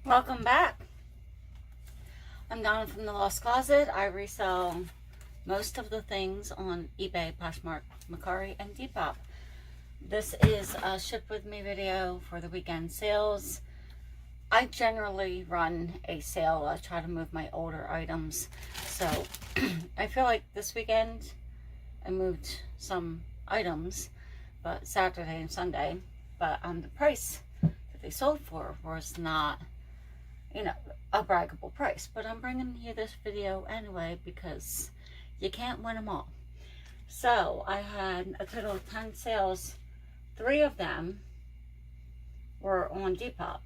Welcome back. I'm Donna from the Lost Closet. I resell most of the things on eBay, Poshmark, Mercari, and Depop. This is a ship with me video for the weekend sales. I generally run a sale. I try to move my older items. So I feel like this weekend I moved some items, but Saturday and Sunday, but the price that they sold for was not, you know, a braggable price. But I'm bringing you this video anyway because you can't win them all. So I had a total of 10 sales. 3 of them were on Depop.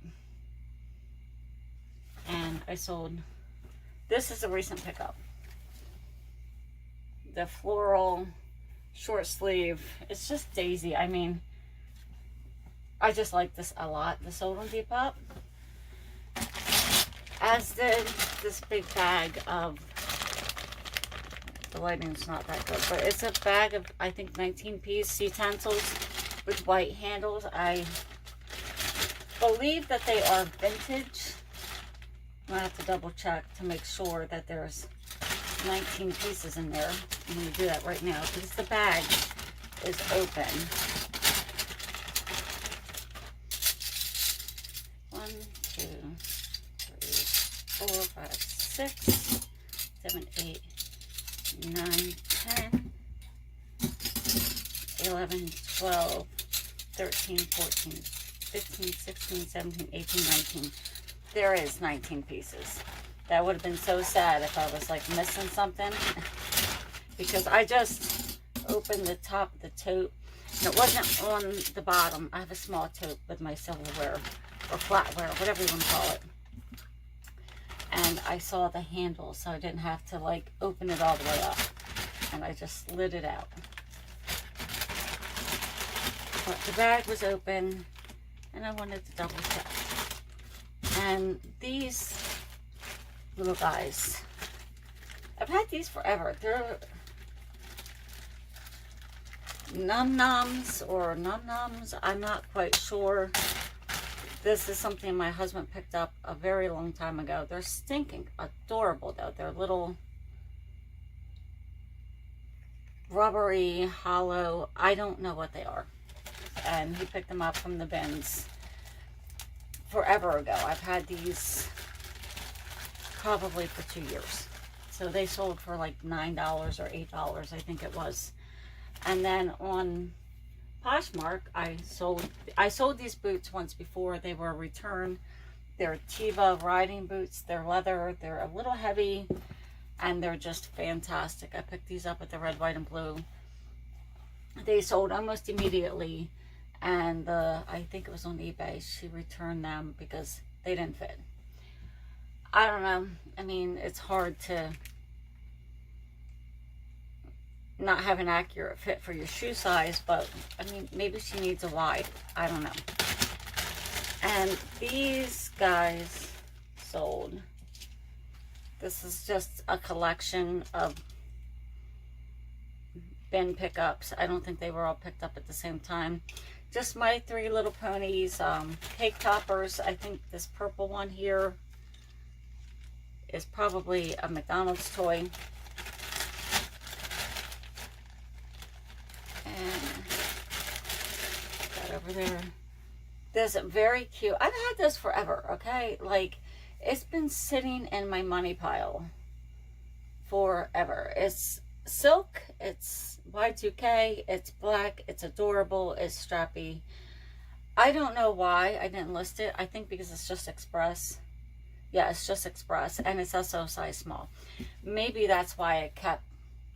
And I sold, this is a recent pickup. The floral short sleeve. It's just daisy. I mean, I just like this a lot. This sold on Depop. As did this big bag of, the lighting's not that good, but it's a bag of, I think, 19-piece utensils with white handles. I believe that they are vintage. I'm gonna have to double check to make sure that there's 19 pieces in there. I'm gonna do that right now because the bag is open. 1, 2, 3, 4, 5, 6, 7, 8, 9, 10, 11, 12, 13, 14, 15, 16, 17, 18, 19. There is 19 pieces. That would have been so sad if I was like missing something because I just opened the top of the tote and it wasn't on the bottom. I have a small tote with my silverware or flatware, whatever you want to call it. And I saw the handle, so I didn't have to like open it all the way up. And I just slid it out. But the bag was open and I wanted to double check. And these little guys, I've had these forever. They're num-nums or num-nums. I'm not quite sure. This is something my husband picked up a very long time ago. They're stinking adorable though. They're little rubbery, hollow. I don't know what they are. And he picked them up from the bins forever ago. I've had these probably for 2 years. So they sold for like $9 or $8, I think it was. And then on Poshmark, I sold these boots once before. They were returned. They're Tiva riding boots. They're leather. They're a little heavy and they're just fantastic. I picked these up with the red, white, and blue. They sold almost immediately. And I think it was on eBay. She returned them because they didn't fit. I don't know. I mean, it's hard to not have an accurate fit for your shoe size, but I mean, maybe she needs a wide. I don't know. And these guys sold. This is just a collection of bin pickups. I don't think they were all picked up at the same time. Just my 3 little ponies, cake toppers. I think this purple one here is probably a McDonald's toy. And that over there. This is very cute. I've had this forever, okay? Like, it's been sitting in my money pile forever. It's silk, it's Y2K, it's black, it's adorable, it's strappy. I don't know why I didn't list it. I think because it's just express. Yeah, it's just express, and it's also size small. Maybe that's why I kept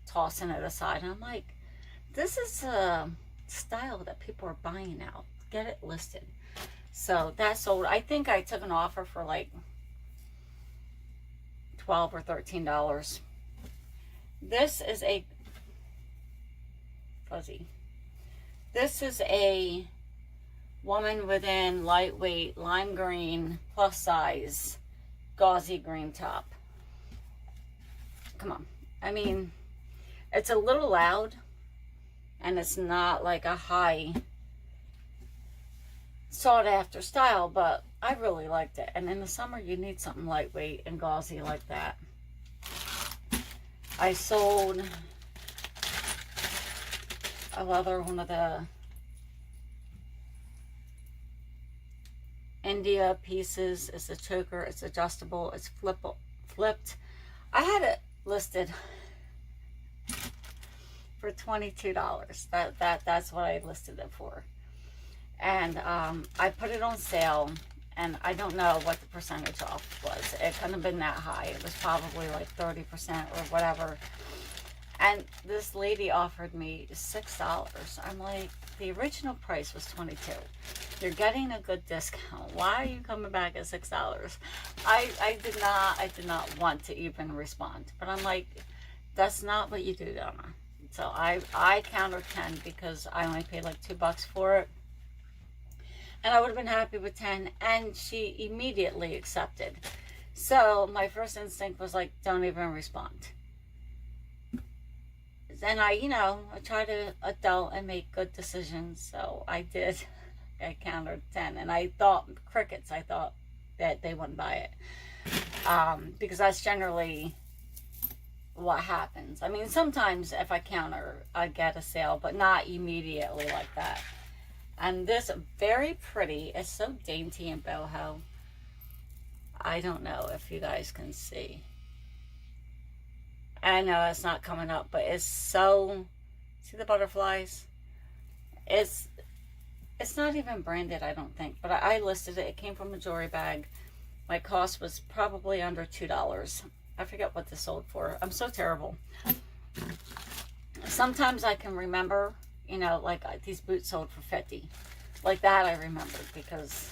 tossing it aside. And I'm like, this is a style that people are buying now. Get it listed. So that sold. I think I took an offer for like $12 or $13. This is a fuzzy. This is a woman within lightweight lime green plus size gauzy green top. Come on. I mean, it's a little loud and it's not like a high sought after style, but I really liked it. And in the summer, you need something lightweight and gauzy like that. I sold another one of the India pieces. It's a choker, it's adjustable, it's flipped. I had it listed for $22. That's what I listed it for. And I put it on sale, and I don't know what the percentage off was. It couldn't have been that high. It was probably like 30% or whatever. And this lady offered me $6. I'm like, the original price was $22. You're getting a good discount. Why are you coming back at $6? I did not want to even respond. But I'm like, that's not what you do, Donna. So I countered 10 because I only paid like $2 for it. And I would have been happy with 10, and she immediately accepted. So my first instinct was like, don't even respond. And I try to adult and make good decisions, so I did. I countered 10, and I thought crickets. I thought that they wouldn't buy it, because that's generally what happens. I mean, sometimes if I counter, I get a sale, but not immediately like that. And this, very pretty. It's so dainty and boho. I don't know if you guys can see. I know it's not coming up, but it's so, see the butterflies? It's not even branded, I don't think, but I listed it. It came from a jewelry bag. My cost was probably under $2. I forget what this sold for. I'm so terrible. Sometimes I can remember, like these boots sold for $50. Like that I remembered, because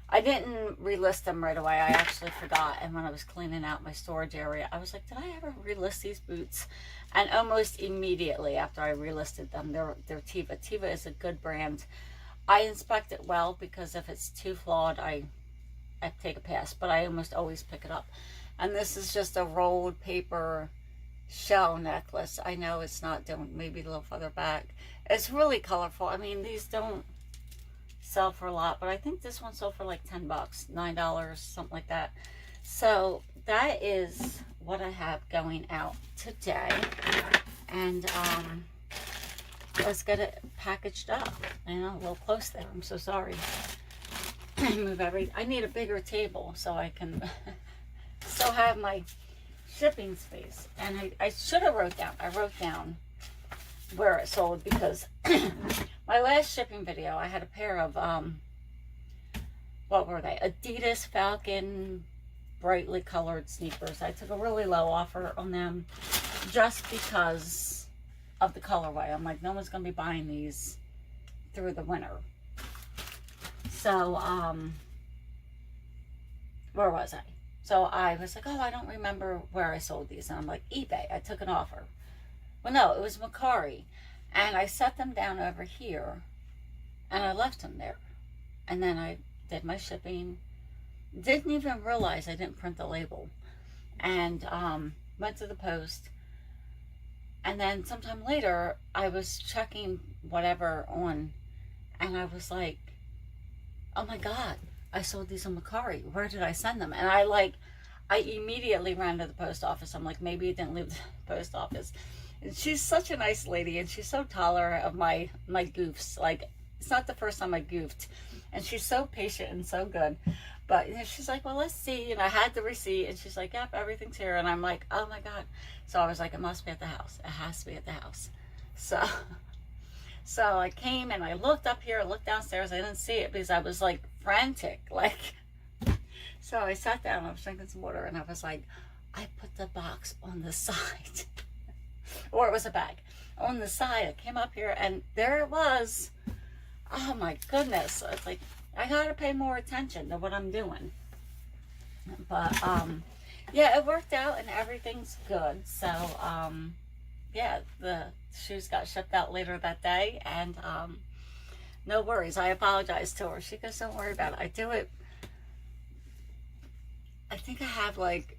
I didn't relist them right away. I actually forgot. And when I was cleaning out my storage area, I was like, did I ever relist these boots? And almost immediately after I relisted them, they're Teva. Teva is a good brand. I inspect it well, because if it's too flawed, I take a pass. But I almost always pick it up. And this is just a rolled paper shell necklace. I know it's not doing, maybe a little further back. It's really colorful. I mean, these don't sell for a lot, but I think this one sold for like $10, $9, something like that. So that is what I have going out today, and let's get it packaged up. A little close there. I'm so sorry. I need a bigger table so I can still have my shipping space. And I should have wrote down where it sold, because my last shipping video, I had a pair of, what were they? Adidas Falcon brightly colored sneakers. I took a really low offer on them just because of the colorway. I'm like, no one's going to be buying these through the winter. So, where was I? So I was like, oh, I don't remember where I sold these. And I'm like, eBay. I took an offer. Well, no, it was Mercari. And I set them down over here, and I left them there. And then I did my shipping. Didn't even realize I didn't print the label. And went to the post. And then sometime later, I was checking whatever on, and I was like, oh my God, I sold these on Mercari. Where did I send them? And I immediately ran to the post office. I'm like, maybe it didn't leave the post office. And she's such a nice lady, and she's so tolerant of my goofs. Like, it's not the first time I goofed. And she's so patient and so good. But she's like, well, let's see. And I had the receipt, and she's like, yep, everything's here. And I'm like, oh my God. So I was like, it must be at the house. It has to be at the house. So I came and I looked up here, I looked downstairs. I didn't see it because I was like frantic. So I sat down, I was drinking some water, and I was like, I put the box on the side. Or it was a bag on the side. I came up here, and there it was. Oh my goodness. It's like, I gotta pay more attention to what I'm doing. But yeah, it worked out and everything's good. So yeah, the shoes got shipped out later that day, and no worries. I apologized to her. She goes, don't worry about it. I do it. I think I have like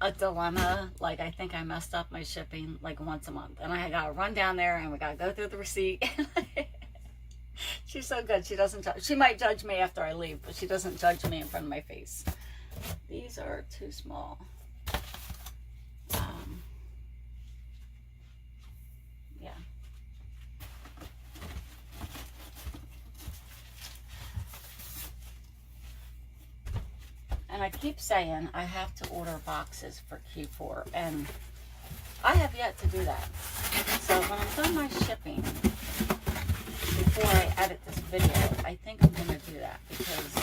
a dilemma. Like, I think I messed up my shipping like once a month, and I gotta run down there, and we gotta go through the receipt. She's so good. She doesn't judge. She might judge me after I leave, but she doesn't judge me in front of my face. These are too small. Yeah. And I keep saying I have to order boxes for Q4, and I have yet to do that. So when I'm done my shipping, before I edit this video, I think I'm going to do that, because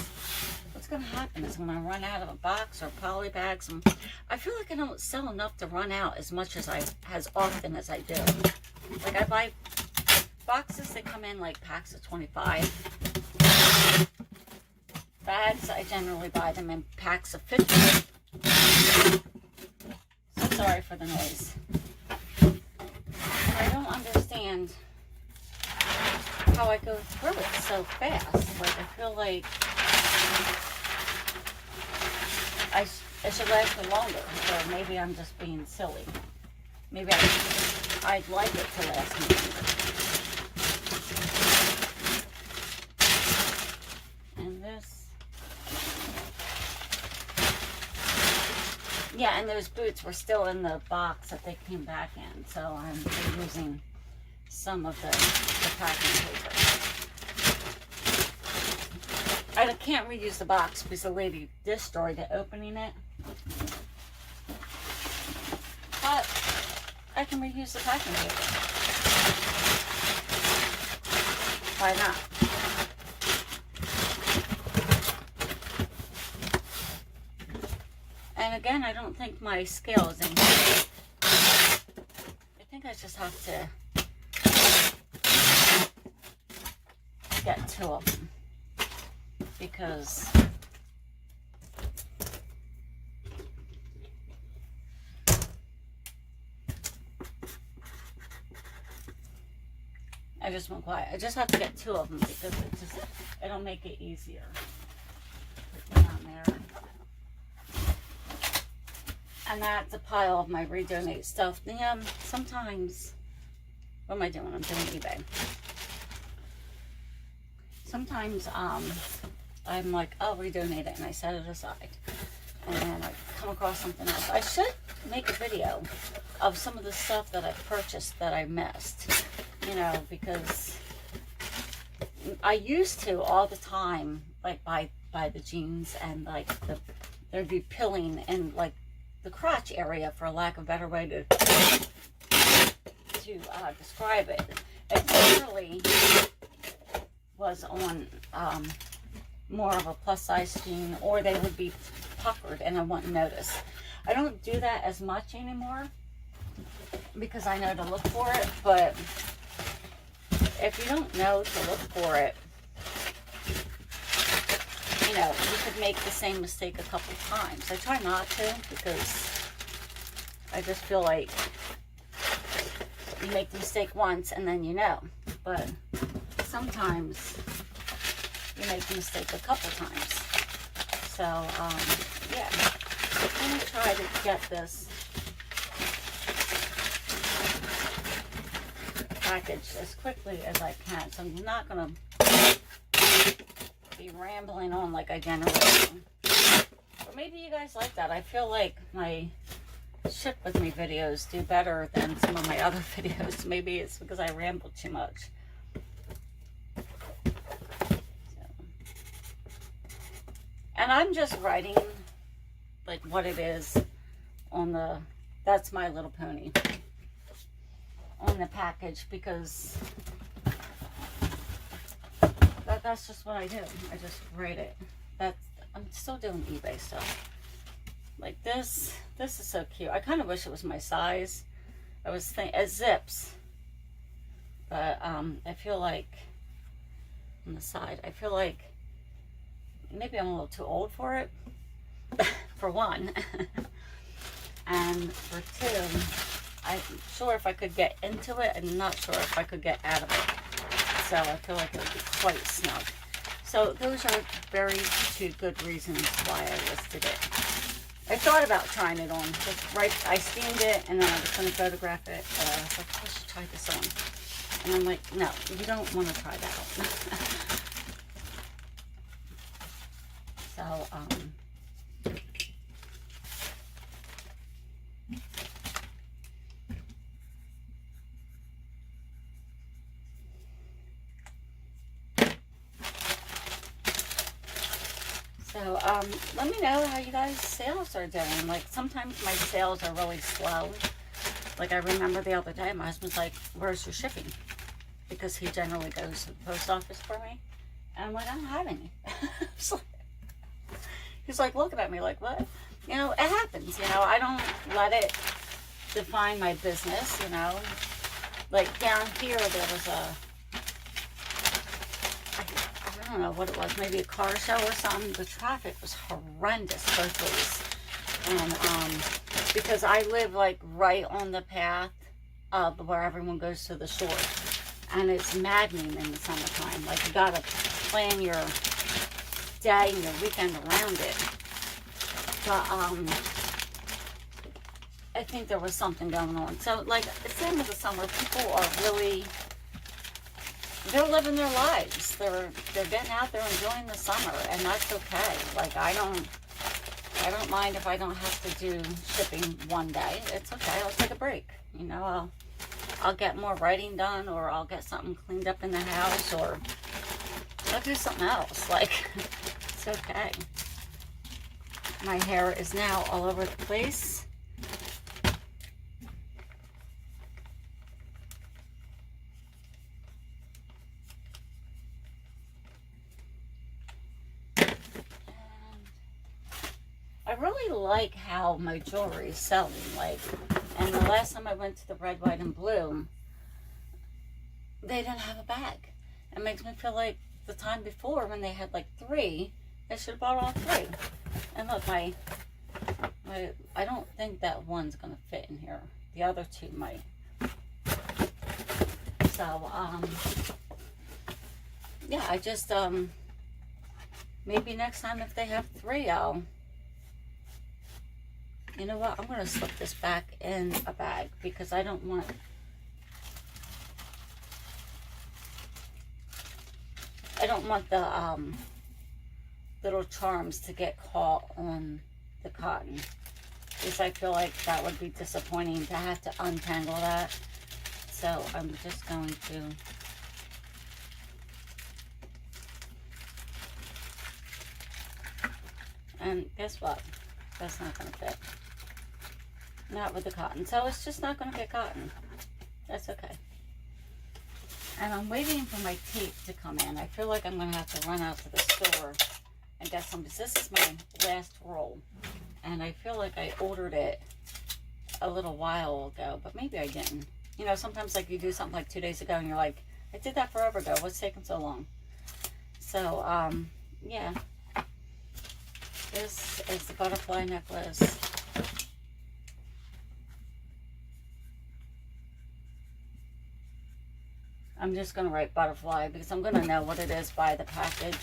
what's going to happen is I'm going to run out of a box or poly bags. And I feel like I don't sell enough to run out as often as I do. Like, I buy boxes that come in like packs of 25. Bags, I generally buy them in packs of 50. So sorry for the noise. And I don't understand how I go through it so fast. Like, I feel like it should last me longer, or maybe I'm just being silly. Maybe I'd like it to last me longer. And this, yeah, and those boots were still in the box that they came back in, so I'm using some of the packing paper. I can't reuse the box because the lady destroyed it opening it. But I can reuse the packing paper. Why not? And again, I don't think my scale is in here. I think I just have to get 2 of them, because I just went quiet. I just have to get 2 of them, because it'll make it easier. Put them on there. And that's a pile of my redonate stuff. Sometimes, what am I doing? I'm doing eBay. Sometimes I'm like, I'll redonate it, and I set it aside. And then I come across something else. I should make a video of some of the stuff that I purchased that I missed. You know, because I used to all the time, like buy the jeans, and like there'd be pilling in like the crotch area, for lack of a better way to describe it. It clearly was on more of a plus size jean, or they would be puckered and I wouldn't notice. I don't do that as much anymore because I know to look for it, but if you don't know to look for it, you know, you could make the same mistake a couple times. I try not to, because I just feel like you make the mistake once and then you know. But sometimes you make the mistake a couple times. So, yeah. I'm going to try to get this packaged as quickly as I can. So I'm not going to be rambling on like I generally do. Or maybe you guys like that. I feel like my ship with me videos do better than some of my other videos. Maybe it's because I ramble too much. And I'm just writing like what it is on the, that's My Little Pony, on the package, because that's just what I do. I just write it. I'm still doing eBay stuff. Like this is so cute. I kind of wish it was my size. I was thinking, it zips. But I feel like, on the side, I feel like maybe I'm a little too old for it, for one. And for two, I'm sure if I could get into it, I'm not sure if I could get out of it. So I feel like it would be quite snug. So those are very 2 good reasons why I listed it. I thought about trying it on. Just right, I steamed it and then I was going to photograph it. But I was like, I should try this on. And I'm like, no, you don't want to try that. So, let me know how you guys' sales are doing. Like, sometimes my sales are really slow. Like, I remember the other day, my husband's like, where's your shipping? Because he generally goes to the post office for me. And I'm like, I don't have any. He's like looking at me like, what? You know, it happens. You know, I don't let it define my business, you know. Like, down here, there was I don't know what it was, maybe a car show or something. The traffic was horrendous both ways. And because I live like right on the path of where everyone goes to the store, and it's maddening in the summertime. Like, you gotta plan your day and your weekend around it. But I think there was something going on. So, like, the same with the summer, people are really, they're living their lives. They're getting out there enjoying the summer, and that's okay. Like, I don't mind if I don't have to do shipping one day. It's okay. I'll take a break. You know, I'll get more writing done, or I'll get something cleaned up in the house, or I'll do something else. Like, it's okay. My hair is now all over the place. I really like how my jewelry is selling. Like, and the last time I went to the red, white, and blue, they didn't have a bag. It makes me feel like the time before when they had like 3, I should have bought all 3. And look, I don't think that one's gonna fit in here. The other 2 might. So, yeah, I just, maybe next time if they have 3, you know what, I'm going to slip this back in a bag because I don't want the little charms to get caught on the cotton, because I feel like that would be disappointing to have to untangle that. So I'm just going to and guess what, that's not going to fit. Not with the cotton. So it's just not going to get cotton. That's okay. And I'm waiting for my tape to come in. I feel like I'm going to have to run out to the store and get some. This is my last roll. And I feel like I ordered it a little while ago. But maybe I didn't. You know, sometimes like you do something like 2 days ago and you're like, I did that forever ago. What's taking so long? So, yeah. This is the butterfly necklace. I'm just going to write butterfly because I'm going to know what it is by the package.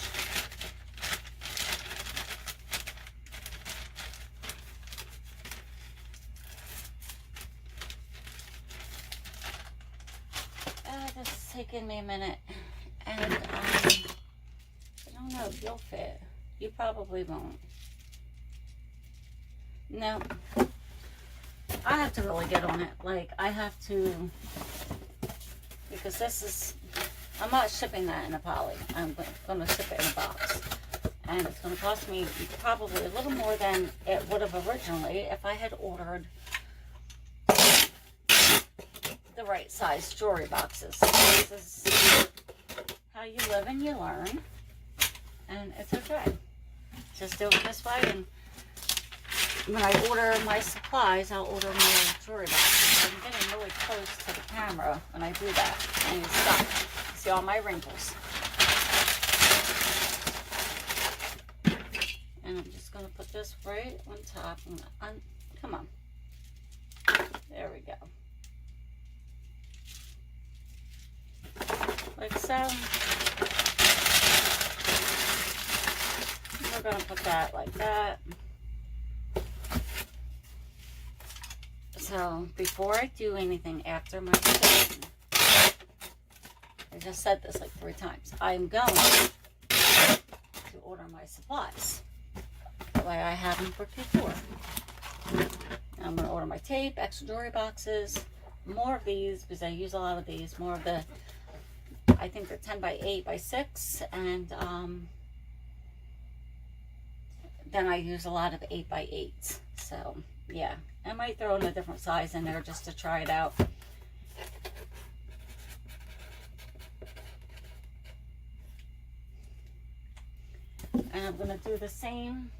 This is taking me a minute. And I don't know if you'll fit. You probably won't. No. I have to really get on it. Like, I have to... Because this is, I'm not shipping that in a poly. I'm going to ship it in a box. And it's going to cost me probably a little more than it would have originally if I had ordered the right size jewelry boxes. So this is how you live and you learn. And it's okay. Just do it this way. And when I order my supplies, I'll order more jewelry boxes. I'm getting really close to the camera when I do that. And you stop. See all my wrinkles. And I'm just going to put this right on top. Come on. There we go. Like so. We're going to put that like that. So, before I do anything after my shipping, I just said this like 3 times. I'm going to order my supplies. That way I have them for Q4. I'm going to order my tape, extra jewelry boxes, more of these because I use a lot of these. More of the, I think they're 10 by 8 by 6, and then I use a lot of 8 by 8s. So yeah, I might throw in a different size in there just to try it out. And I'm going to do the same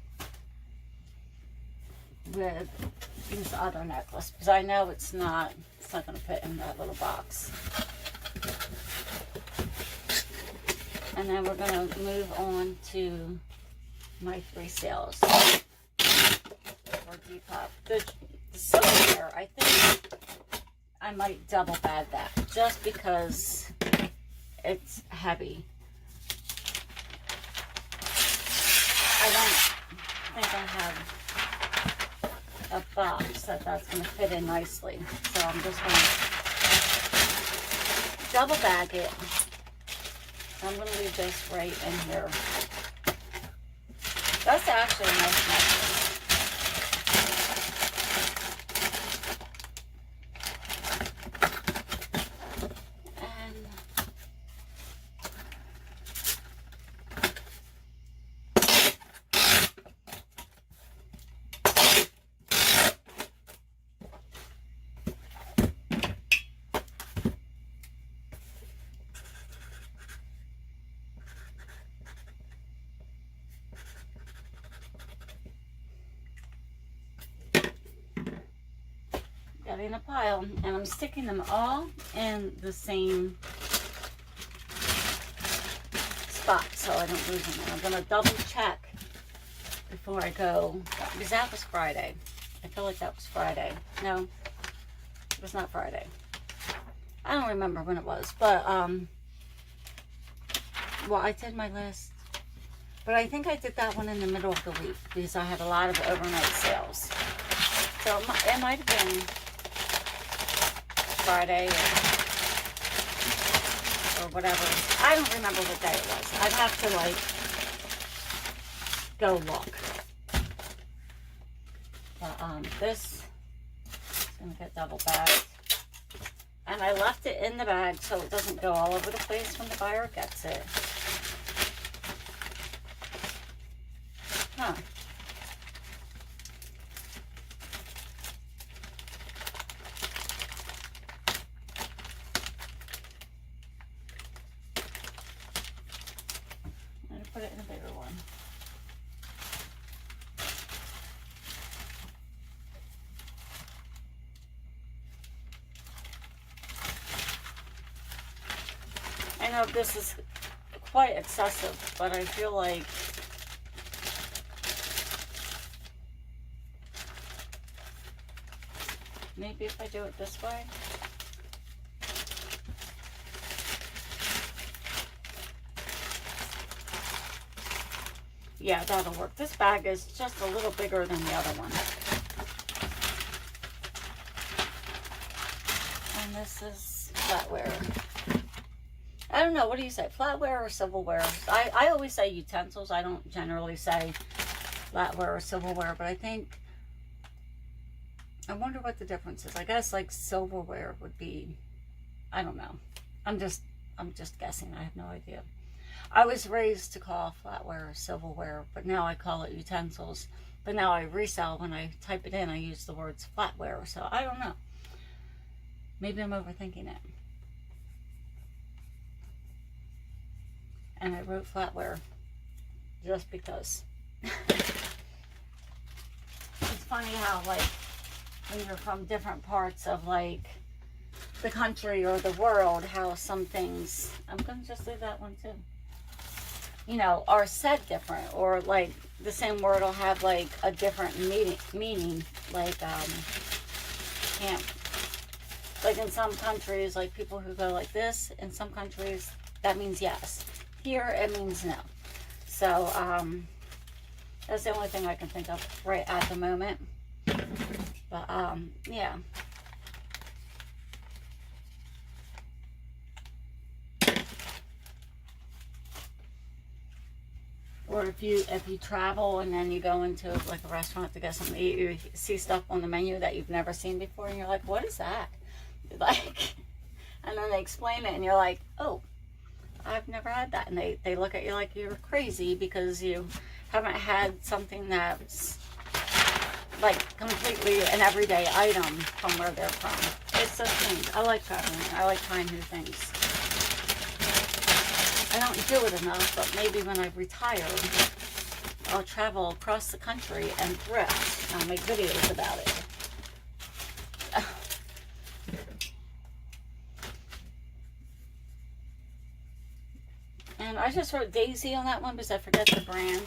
with this other necklace because I know it's not going to fit in that little box. And then we're going to move on to my 3 sales for Depop. The silverware, I think I might double bag that just because it's heavy. I don't think I have a box that's going to fit in nicely. So I'm just going to double bag it. I'm going to leave this right in here. That's actually a nice necklace. In a pile, and I'm sticking them all in the same spot so I don't lose them. And I'm going to double check before I go, because that was Friday. I feel like that was Friday. No, it was not Friday. I don't remember when it was, but well, I did my list, but I think I did that one in the middle of the week because I had a lot of overnight sales. So it might have been Friday or whatever. I don't remember what day it was. I'd have to like go look. But this is gonna get double bagged. And I left it in the bag so it doesn't go all over the place when the buyer gets it. Huh. Put it in a bigger one. I know this is quite excessive, but I feel like maybe if I do it this way. Yeah, that'll work. This bag is just a little bigger than the other one. And this is flatware. I don't know, what do you say? Flatware or silverware? I always say utensils. I don't generally say flatware or silverware, but I think, I wonder what the difference is. I guess like silverware would be, I don't know. I'm just guessing. I have no idea. I was raised to call flatware silverware, but now I call it utensils. But now I resell, when I type it in, I use the words flatware. So I don't know. Maybe I'm overthinking it. And I wrote flatware just because. It's funny how, like, when you're from different parts of, like, the country or the world, how some things, I'm going to just leave that one too, you know, are said different, or like the same word will have like a different meaning, like can't, like in some countries, like people who go like this, in some countries that means yes, here it means no. So that's the only thing I can think of right at the moment. But yeah. Or if you travel and then you go into like a restaurant to get something to eat, you see stuff on the menu that you've never seen before, and you're like, what is that? Like, and then they explain it and you're like, oh, I've never had that. And they look at you like you're crazy because you haven't had something that's like completely an everyday item from where they're from. It's so strange. I like traveling. I like trying new things. I don't do it enough, but maybe when I retire, I'll travel across the country and thrift. I'll make videos about it. And I just wrote Daisy on that one because I forget the brand.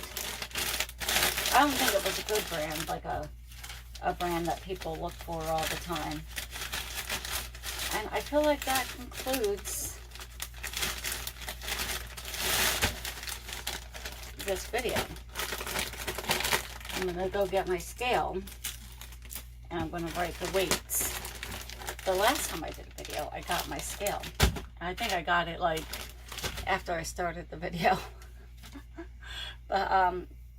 I don't think it was a good brand, like a brand that people look for all the time. And I feel like that concludes this video. I'm going to go get my scale and I'm going to write the weights. The last time I did a video, I got my scale. I think I got it like after I started the video. But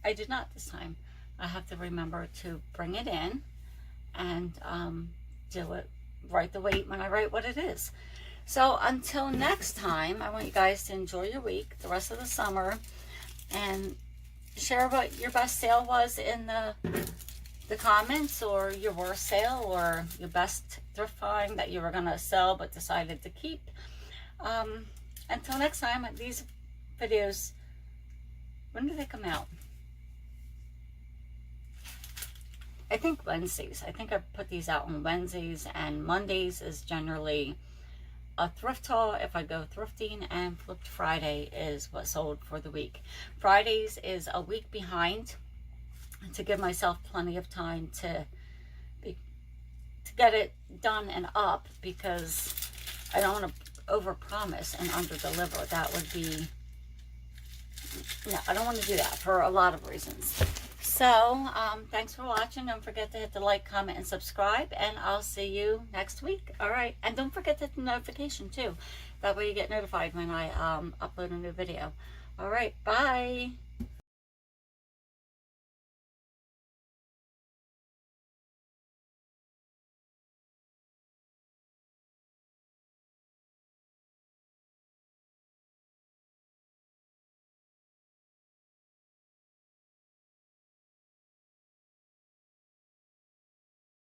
I did not this time. I have to remember to bring it in and do it, write the weight when I write what it is. So until next time, I want you guys to enjoy your week, the rest of the summer, and share what your best sale was in the comments, or your worst sale, or your best thrift find that you were going to sell but decided to keep. Until next time, these videos, when do they come out? I think Wednesdays. I think I put these out on Wednesdays, and Mondays is generally a thrift haul if I go thrifting, and Flipped Friday is what sold for the week. Fridays is a week behind to give myself plenty of time to get it done and up, because I don't want to overpromise and underdeliver. That would be, no, I don't want to do that for a lot of reasons. So, thanks for watching. Don't forget to hit the like, comment, and subscribe, and I'll see you next week. All right, and don't forget to hit the notification too. That way you get notified when I upload a new video. All right, bye.